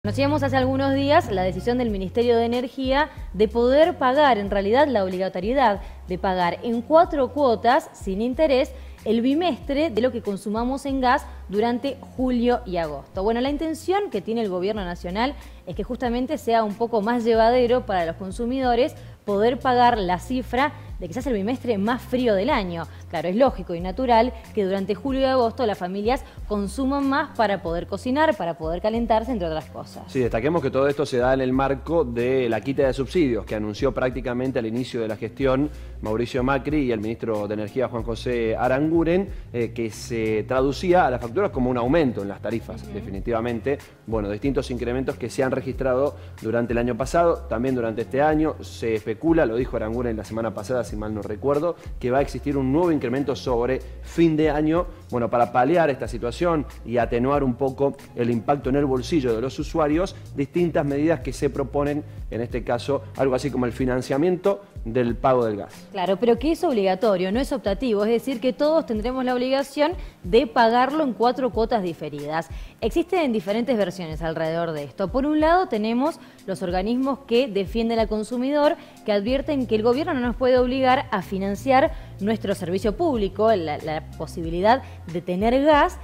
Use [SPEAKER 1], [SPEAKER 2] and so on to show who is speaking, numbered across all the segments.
[SPEAKER 1] Conocíamos hace algunos días la decisión del Ministerio de Energía de poder pagar, en realidad la obligatoriedad de pagar en 4 cuotas sin interés el bimestre de lo que consumamos en gas durante julio y agosto. Bueno, la intención que tiene el Gobierno Nacional es que justamente sea un poco más llevadero para los consumidores poder pagar la cifra de quizás el bimestre más frío del año. Claro, es lógico y natural que durante julio y agosto las familias consuman más para poder cocinar, para poder calentarse, entre otras cosas.
[SPEAKER 2] Sí, destaquemos que todo esto se da en el marco de la quita de subsidios que anunció prácticamente al inicio de la gestión Mauricio Macri y el ministro de Energía Juan José Aranguren, que se traducía a las facturas como un aumento en las tarifas, definitivamente. Bueno, distintos incrementos que se han registrado durante el año pasado, también durante este año. Se especula, lo dijo Aranguren la semana pasada, si mal no recuerdo, que va a existir un nuevo incremento sobre fin de año, bueno, para paliar esta situación y atenuar un poco el impacto en el bolsillo de los usuarios, distintas medidas que se proponen, en este caso, algo así como el financiamiento del pago del gas.
[SPEAKER 1] Claro, pero que es obligatorio, no es optativo, es decir, que todos tendremos la obligación de pagarlo en 4 cuotas diferidas. Existen diferentes versiones alrededor de esto. Por un lado tenemos los organismos que defienden al consumidor, que advierten que el gobierno no nos puede obligar a financiar nuestro servicio público, la posibilidad de tener gas,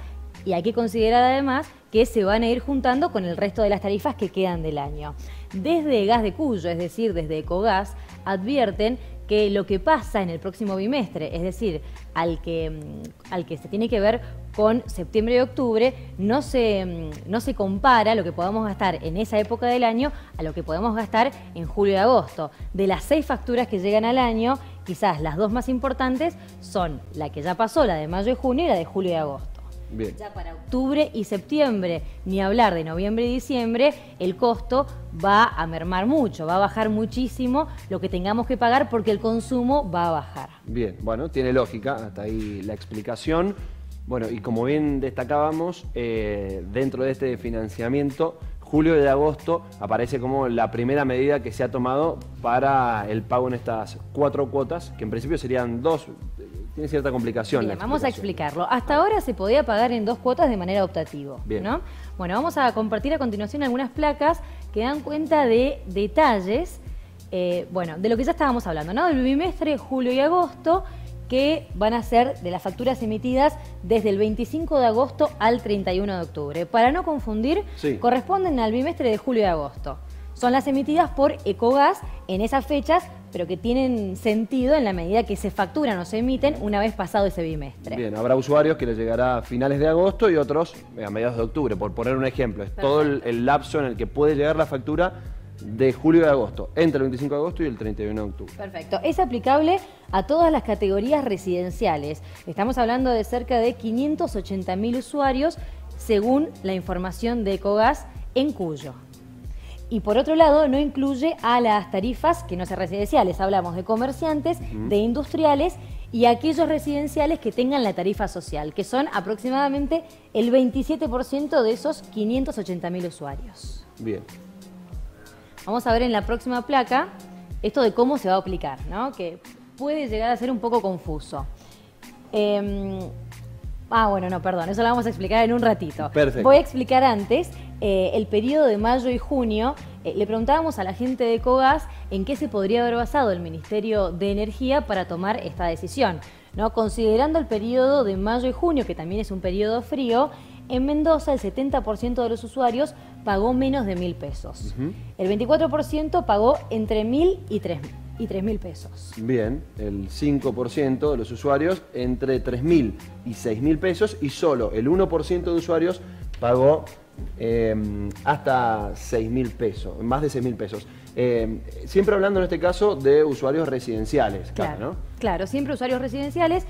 [SPEAKER 1] y hay que considerar además que se van a ir juntando con el resto de las tarifas que quedan del año. Desde Gas de Cuyo, es decir, desde Ecogas, advierten que lo que pasa en el próximo bimestre, es decir, al que se tiene que ver con septiembre y octubre, no se compara lo que podamos gastar en esa época del año a lo que podemos gastar en julio y agosto. De las 6 facturas que llegan al año, quizás las 2 más importantes son la que ya pasó, la de mayo y junio, y la de julio y agosto.
[SPEAKER 2] Bien.
[SPEAKER 1] Ya para octubre y septiembre, ni hablar de noviembre y diciembre, el costo va a mermar mucho, va a bajar muchísimo lo que tengamos que pagar porque el consumo va a bajar.
[SPEAKER 2] Bien, bueno, tiene lógica, hasta ahí la explicación. Bueno, y como bien destacábamos, dentro de este financiamiento, julio y agosto aparece como la primera medida que se ha tomado para el pago en estas 4 cuotas, que en principio serían 2. Tiene cierta complicación.
[SPEAKER 1] Bien, vamos a explicarlo. Hasta ahora se podía pagar en 2 cuotas de manera optativa, ¿no? Bueno, vamos a compartir a continuación algunas placas que dan cuenta de detalles, bueno, de lo que ya estábamos hablando, ¿no? Del bimestre, julio y agosto, que van a ser de las facturas emitidas desde el 25 de agosto al 31 de octubre. Para no confundir, corresponden al bimestre de julio y agosto. Son las emitidas por Ecogas en esas fechas, pero que tienen sentido en la medida que se facturan o se emiten una vez pasado ese bimestre.
[SPEAKER 2] Bien, habrá usuarios que les llegará a finales de agosto y otros a mediados de octubre, por poner un ejemplo. Es todo el lapso en el que puede llegar la factura de julio y agosto, entre el 25 de agosto y el 31 de octubre.
[SPEAKER 1] Perfecto. Es aplicable a todas las categorías residenciales. Estamos hablando de cerca de 580.000 usuarios, según la información de Ecogas en Cuyo. Y por otro lado, no incluye a las tarifas que no sean residenciales. Hablamos de comerciantes, de industriales y aquellos residenciales que tengan la tarifa social, que son aproximadamente el 27% de esos 580.000 usuarios.
[SPEAKER 2] Bien.
[SPEAKER 1] Vamos a ver en la próxima placa esto de cómo se va a aplicar, ¿no? Que puede llegar a ser un poco confuso. Bueno, no, perdón, eso lo vamos a explicar en un ratito.
[SPEAKER 2] Perfecto.
[SPEAKER 1] Voy a explicar antes el periodo de mayo y junio. Le preguntábamos a la gente de Ecogas en qué se podría haber basado el Ministerio de Energía para tomar esta decisión, ¿no? Considerando el periodo de mayo y junio, que también es un periodo frío, en Mendoza el 70% de los usuarios pagó menos de 1.000 pesos. El 24% pagó entre 1.000 y 3.000 pesos.
[SPEAKER 2] Bien, el 5% de los usuarios entre 3.000 y 6.000 pesos y solo el 1% de usuarios pagó hasta 6.000 pesos, más de 6.000 pesos. Siempre hablando en este caso de usuarios residenciales, claro, ¿no?
[SPEAKER 1] Claro, siempre usuarios residenciales.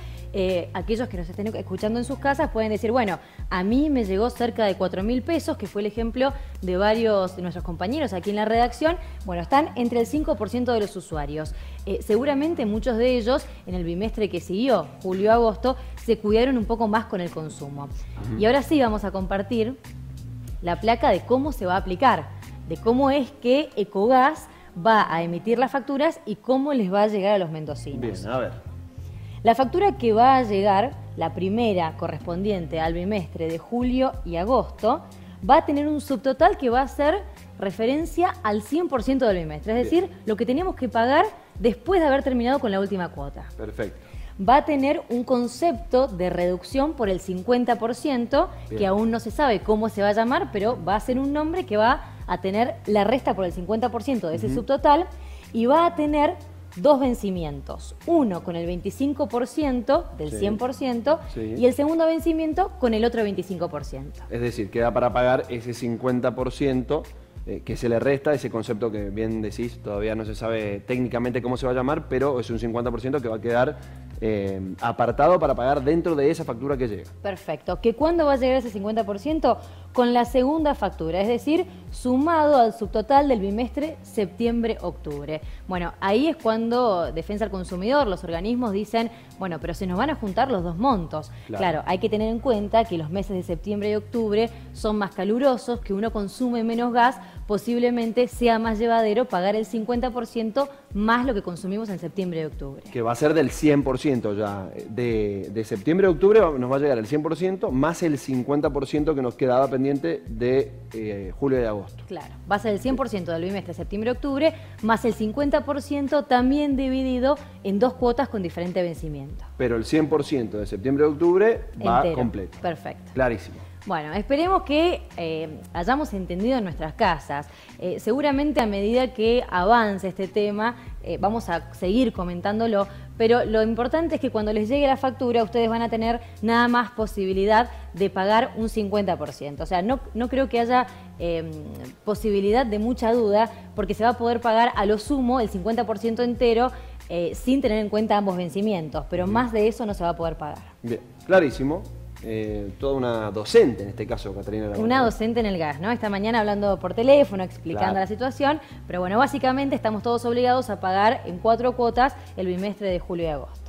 [SPEAKER 1] Aquellos que nos estén escuchando en sus casas pueden decir, bueno, a mí me llegó cerca de 4.000 pesos, que fue el ejemplo de varios de nuestros compañeros aquí en la redacción. Bueno, están entre el 5% de los usuarios. Seguramente muchos de ellos, en el bimestre que siguió, julio-agosto, se cuidaron un poco más con el consumo. Y ahora sí vamos a compartir la placa de cómo se va a aplicar, de cómo es que Ecogas va a emitir las facturas y cómo les va a llegar a los mendocinos.
[SPEAKER 2] Bien, a ver.
[SPEAKER 1] La factura que va a llegar, la primera correspondiente al bimestre de julio y agosto, va a tener un subtotal que va a hacer referencia al 100% del bimestre, es decir, lo que teníamos que pagar después de haber terminado con la última cuota.
[SPEAKER 2] Perfecto.
[SPEAKER 1] Va a tener un concepto de reducción por el 50%, que aún no se sabe cómo se va a llamar, pero va a ser un nombre que va a tener la resta por el 50% de ese subtotal y va a tener dos vencimientos, uno con el 25% del 100% y el segundo vencimiento con el otro 25%.
[SPEAKER 2] Es decir, queda para pagar ese 50% que se le resta, ese concepto que bien decís, todavía no se sabe técnicamente cómo se va a llamar, pero es un 50% que va a quedar apartado para pagar dentro de esa factura que llega.
[SPEAKER 1] Perfecto. ¿Que cuándo va a llegar ese 50%? Con la segunda factura, es decir, sumado al subtotal del bimestre septiembre-octubre. Bueno, ahí es cuando Defensa del Consumidor, los organismos dicen, bueno, pero se nos van a juntar los dos montos. Claro, hay que tener en cuenta que los meses de septiembre y octubre son más calurosos, que uno consume menos gas, posiblemente sea más llevadero pagar el 50% más lo que consumimos en septiembre y octubre.
[SPEAKER 2] Que va a ser del 100% ya. De septiembre a octubre nos va a llegar el 100% más el 50% que nos quedaba pendiente de julio y agosto.
[SPEAKER 1] Claro, va a ser el 100% del bimestre septiembre-octubre más el 50% también dividido en dos cuotas con diferente vencimiento.
[SPEAKER 2] Pero el 100% de septiembre a octubre va entero, completo.
[SPEAKER 1] Perfecto.
[SPEAKER 2] Clarísimo.
[SPEAKER 1] Bueno, esperemos que hayamos entendido en nuestras casas. Seguramente a medida que avance este tema vamos a seguir comentándolo, pero lo importante es que cuando les llegue la factura ustedes van a tener nada más posibilidad de pagar un 50%. O sea, no creo que haya posibilidad de mucha duda porque se va a poder pagar a lo sumo el 50% entero sin tener en cuenta ambos vencimientos, pero más de eso no se va a poder pagar.
[SPEAKER 2] Bien, clarísimo. Toda una docente en este caso, Catalina.
[SPEAKER 1] Una docente en el gas, ¿no? Esta mañana hablando por teléfono, explicando la situación, pero bueno, básicamente estamos todos obligados a pagar en 4 cuotas el bimestre de julio y agosto.